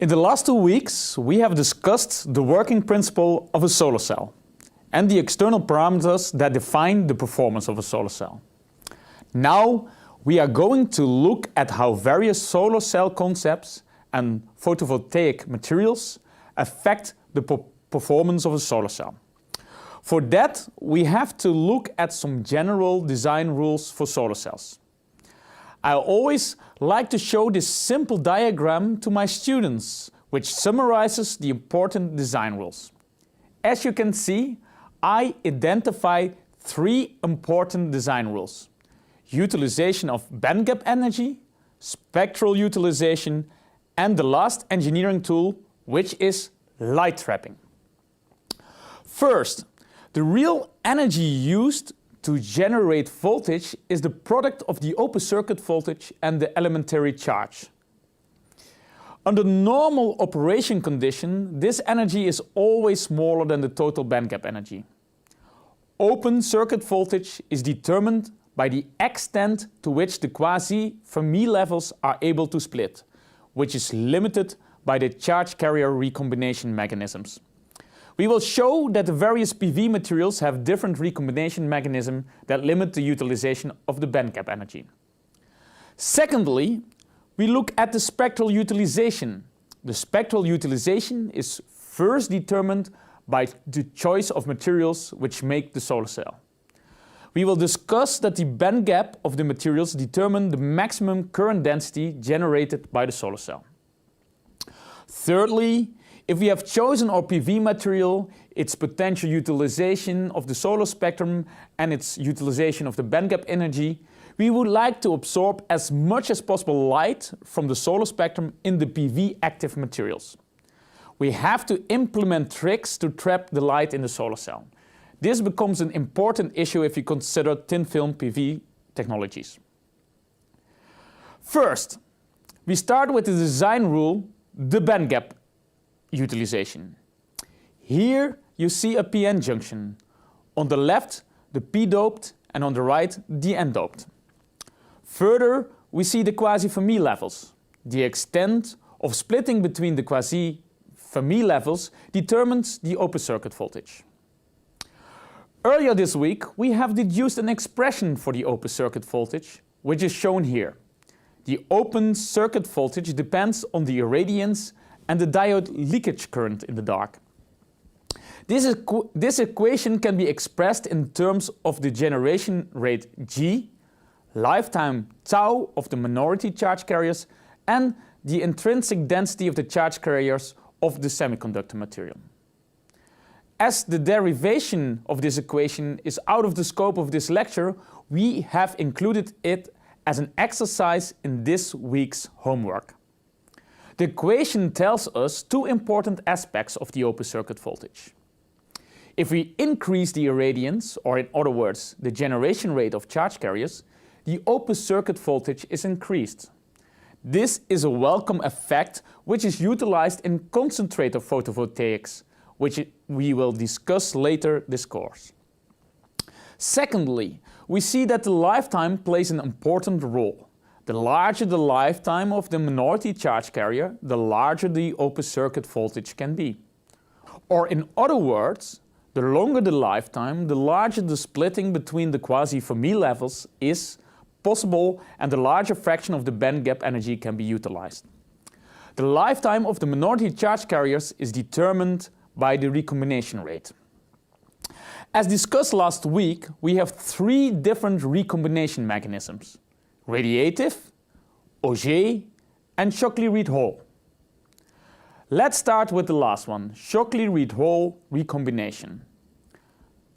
In the last 2 weeks, we have discussed the working principle of a solar cell and the external parameters that define the performance of a solar cell. Now, we are going to look at how various solar cell concepts and photovoltaic materials affect the performance of a solar cell. For that, we have to look at some general design rules for solar cells. I always like to show this simple diagram to my students, which summarizes the important design rules. As you can see, I identify 3 important design rules: utilization of bandgap energy, spectral utilization, and the last engineering tool, which is light trapping. First, the real energy used to generate voltage is the product of the open circuit voltage and the elementary charge. Under normal operation condition, this energy is always smaller than the total bandgap energy. Open circuit voltage is determined by the extent to which the quasi-Fermi levels are able to split, which is limited by the charge carrier recombination mechanisms. We will show that the various PV materials have different recombination mechanisms that limit the utilization of the bandgap energy. Secondly, we look at the spectral utilization. The spectral utilization is first determined by the choice of materials which make the solar cell. We will discuss that the bandgap of the materials determine the maximum current density generated by the solar cell. Thirdly, if we have chosen our PV material, its potential utilization of the solar spectrum and its utilization of the bandgap energy, we would like to absorb as much as possible light from the solar spectrum in the PV active materials. We have to implement tricks to trap the light in the solar cell. This becomes an important issue if you consider thin film PV technologies. First, we start with the design rule, the bandgap utilization. Here you see a PN junction. On the left, the p-doped, and on the right, the n-doped. Further, we see the quasi-Fermi levels. The extent of splitting between the quasi-Fermi levels determines the open circuit voltage. Earlier this week, we have deduced an expression for the open circuit voltage, which is shown here. The open circuit voltage depends on the irradiance and the diode leakage current in the dark. This equation can be expressed in terms of the generation rate G, lifetime tau of the minority charge carriers, and the intrinsic density of the charge carriers of the semiconductor material. As the derivation of this equation is out of the scope of this lecture, we have included it as an exercise in this week's homework. The equation tells us 2 important aspects of the open circuit voltage. If we increase the irradiance, or in other words, the generation rate of charge carriers, the open circuit voltage is increased. This is a welcome effect which is utilized in concentrator photovoltaics, which we will discuss later this course. Secondly, we see that the lifetime plays an important role. The larger the lifetime of the minority charge carrier, the larger the open circuit voltage can be. Or in other words, the longer the lifetime, the larger the splitting between the quasi-Fermi levels is possible and the larger fraction of the bandgap energy can be utilized. The lifetime of the minority charge carriers is determined by the recombination rate. As discussed last week, we have 3 different recombination mechanisms: Radiative, Auger, and Shockley-Read-Hall. Let's start with the last one, Shockley-Read-Hall recombination.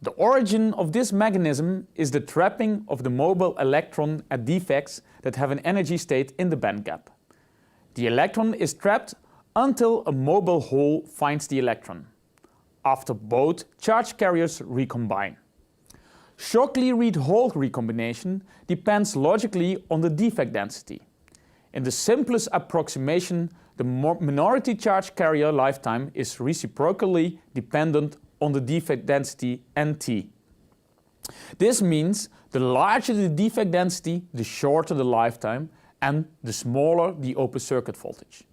The origin of this mechanism is the trapping of the mobile electron at defects that have an energy state in the bandgap. The electron is trapped until a mobile hole finds the electron, after both charge carriers recombine. Shockley-Read-Hall recombination depends logically on the defect density. In the simplest approximation, the minority charge carrier lifetime is reciprocally dependent on the defect density Nt. This means the larger the defect density, the shorter the lifetime, and the smaller the open circuit voltage.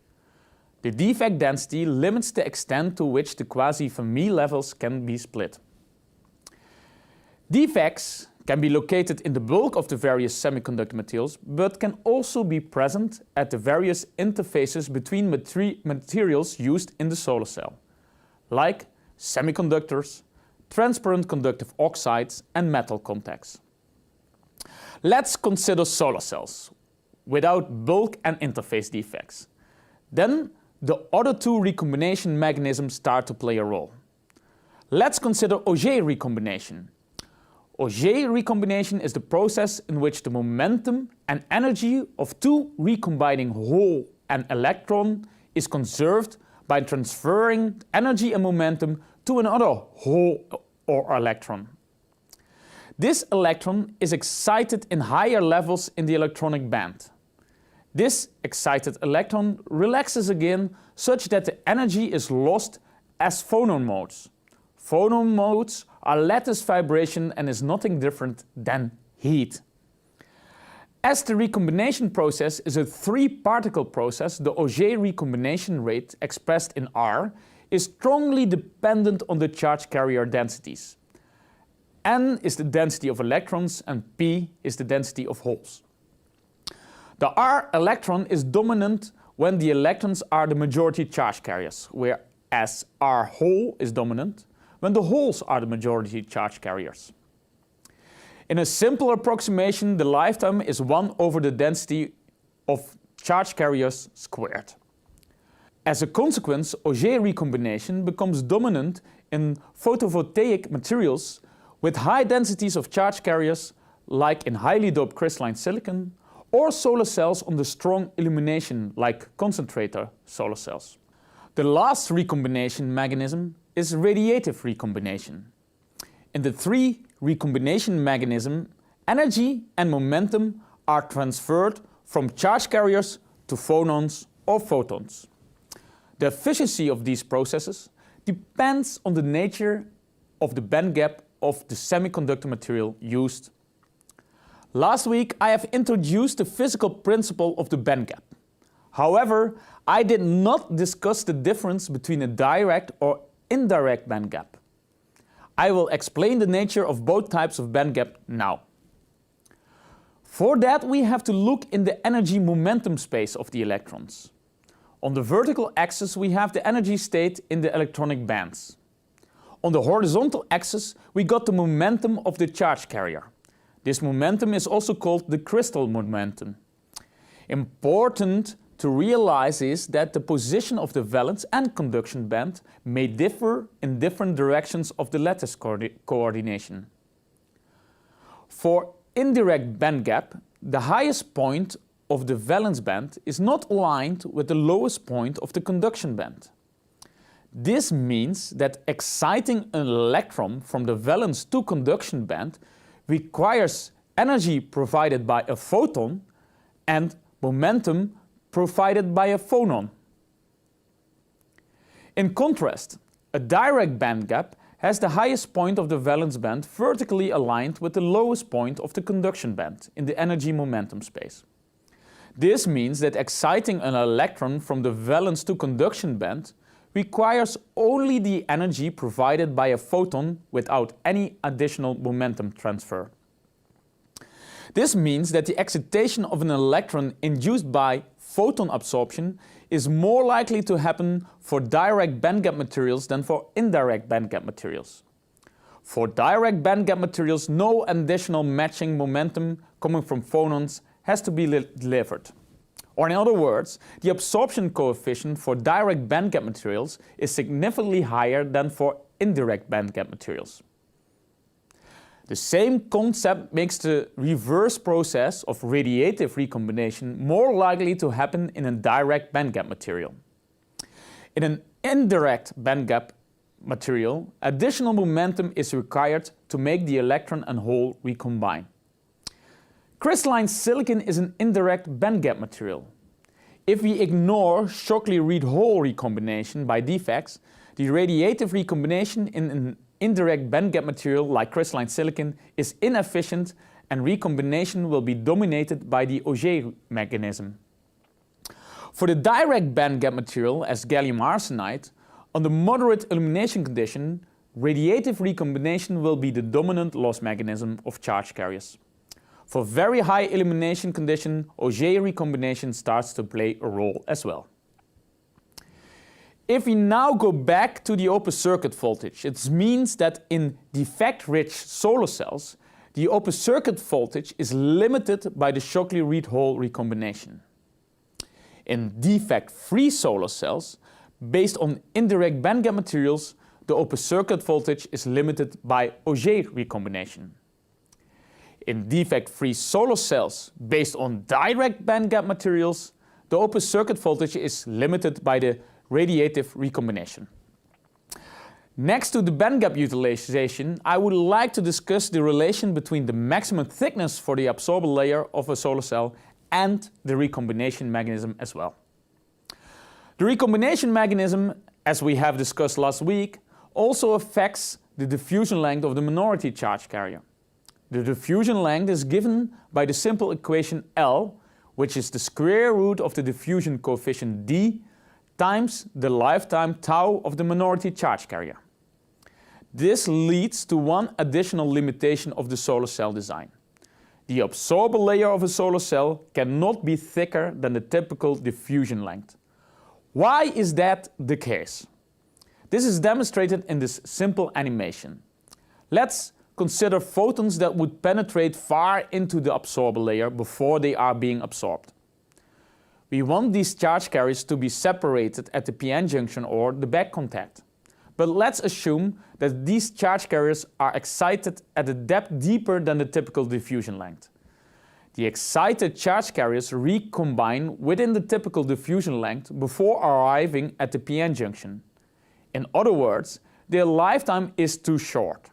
The defect density limits the extent to which the quasi-Fermi levels can be split. Defects can be located in the bulk of the various semiconductor materials, but can also be present at the various interfaces between materials used in the solar cell, like semiconductors, transparent conductive oxides, and metal contacts. Let's consider solar cells without bulk and interface defects. Then the other two recombination mechanisms start to play a role. Let's consider Auger recombination. Auger recombination is the process in which the momentum and energy of two recombining hole and electron is conserved by transferring energy and momentum to another hole or electron. This electron is excited in higher levels in the electronic band. This excited electron relaxes again such that the energy is lost as phonon modes. Phonon modes are lattice vibration and is nothing different than heat. As the recombination process is a three-particle process, the Auger recombination rate, expressed in R, is strongly dependent on the charge carrier densities. N is the density of electrons and P is the density of holes. The R electron is dominant when the electrons are the majority charge carriers, whereas R hole is dominant when the holes are the majority charge carriers. In a simple approximation, the lifetime is 1 over the density of charge carriers squared. As a consequence, Auger recombination becomes dominant in photovoltaic materials with high densities of charge carriers, like in highly doped crystalline silicon, or solar cells under strong illumination, like concentrator solar cells. The last recombination mechanism is radiative recombination. In the three recombination mechanism, energy and momentum are transferred from charge carriers to phonons or photons. The efficiency of these processes depends on the nature of the bandgap of the semiconductor material used. Last week I have introduced the physical principle of the bandgap. However, I did not discuss the difference between a direct or indirect bandgap. I will explain the nature of both types of bandgap now. For that we have to look in the energy momentum space of the electrons. On the vertical axis we have the energy state in the electronic bands. On the horizontal axis we got the momentum of the charge carrier. This momentum is also called the crystal momentum. Important to realize is that the position of the valence and conduction band may differ in different directions of the lattice coordination. For indirect bandgap, the highest point of the valence band is not aligned with the lowest point of the conduction band. This means that exciting an electron from the valence to conduction band requires energy provided by a photon and momentum provided by a phonon. In contrast, a direct bandgap has the highest point of the valence band vertically aligned with the lowest point of the conduction band in the energy momentum space. This means that exciting an electron from the valence to conduction band requires only the energy provided by a photon without any additional momentum transfer. This means that the excitation of an electron induced by photon absorption is more likely to happen for direct bandgap materials than for indirect bandgap materials. For direct bandgap materials, no additional matching momentum coming from phonons has to be delivered. Or in other words, the absorption coefficient for direct bandgap materials is significantly higher than for indirect bandgap materials. The same concept makes the reverse process of radiative recombination more likely to happen in a direct bandgap material. In an indirect bandgap material, additional momentum is required to make the electron and hole recombine. Crystalline silicon is an indirect bandgap material. If we ignore Shockley-Read-Hall recombination by defects, the radiative recombination in an indirect bandgap material like crystalline silicon is inefficient and recombination will be dominated by the Auger mechanism. For the direct bandgap material as gallium arsenide, under moderate illumination condition, radiative recombination will be the dominant loss mechanism of charge carriers. For very high illumination condition, Auger recombination starts to play a role as well. If we now go back to the open circuit voltage, it means that in defect-rich solar cells, the open circuit voltage is limited by the Shockley-Read-Hall recombination. In defect-free solar cells, based on indirect bandgap materials, the open circuit voltage is limited by Auger recombination. In defect-free solar cells based on direct bandgap materials, the open circuit voltage is limited by the radiative recombination. Next to the bandgap utilization, I would like to discuss the relation between the maximum thickness for the absorber layer of a solar cell and the recombination mechanism as well. The recombination mechanism, as we have discussed last week, also affects the diffusion length of the minority charge carrier. The diffusion length is given by the simple equation L, which is the square root of the diffusion coefficient D times the lifetime tau of the minority charge carrier. This leads to one additional limitation of the solar cell design. The absorber layer of a solar cell cannot be thicker than the typical diffusion length. Why is that the case? This is demonstrated in this simple animation. Let's consider photons that would penetrate far into the absorber layer before they are being absorbed. We want these charge carriers to be separated at the p-n junction or the back contact. But let's assume that these charge carriers are excited at a depth deeper than the typical diffusion length. The excited charge carriers recombine within the typical diffusion length before arriving at the p-n junction. In other words, their lifetime is too short.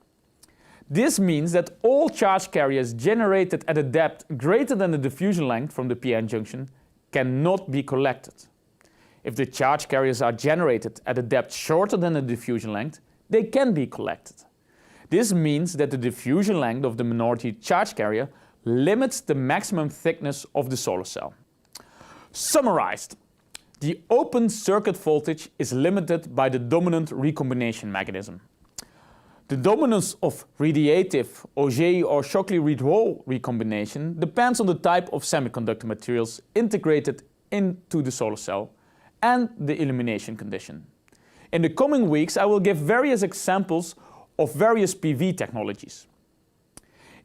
This means that all charge carriers generated at a depth greater than the diffusion length from the p-n junction cannot be collected. If the charge carriers are generated at a depth shorter than the diffusion length, they can be collected. This means that the diffusion length of the minority charge carrier limits the maximum thickness of the solar cell. Summarized, the open circuit voltage is limited by the dominant recombination mechanism. The dominance of radiative, Auger or Shockley-Read-Hall recombination depends on the type of semiconductor materials integrated into the solar cell and the illumination condition. In the coming weeks, I will give various examples of various PV technologies.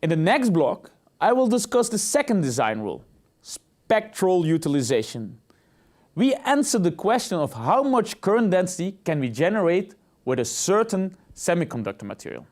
In the next block, I will discuss the second design rule, spectral utilization. We answer the question of how much current density can we generate with a certain semiconductor material.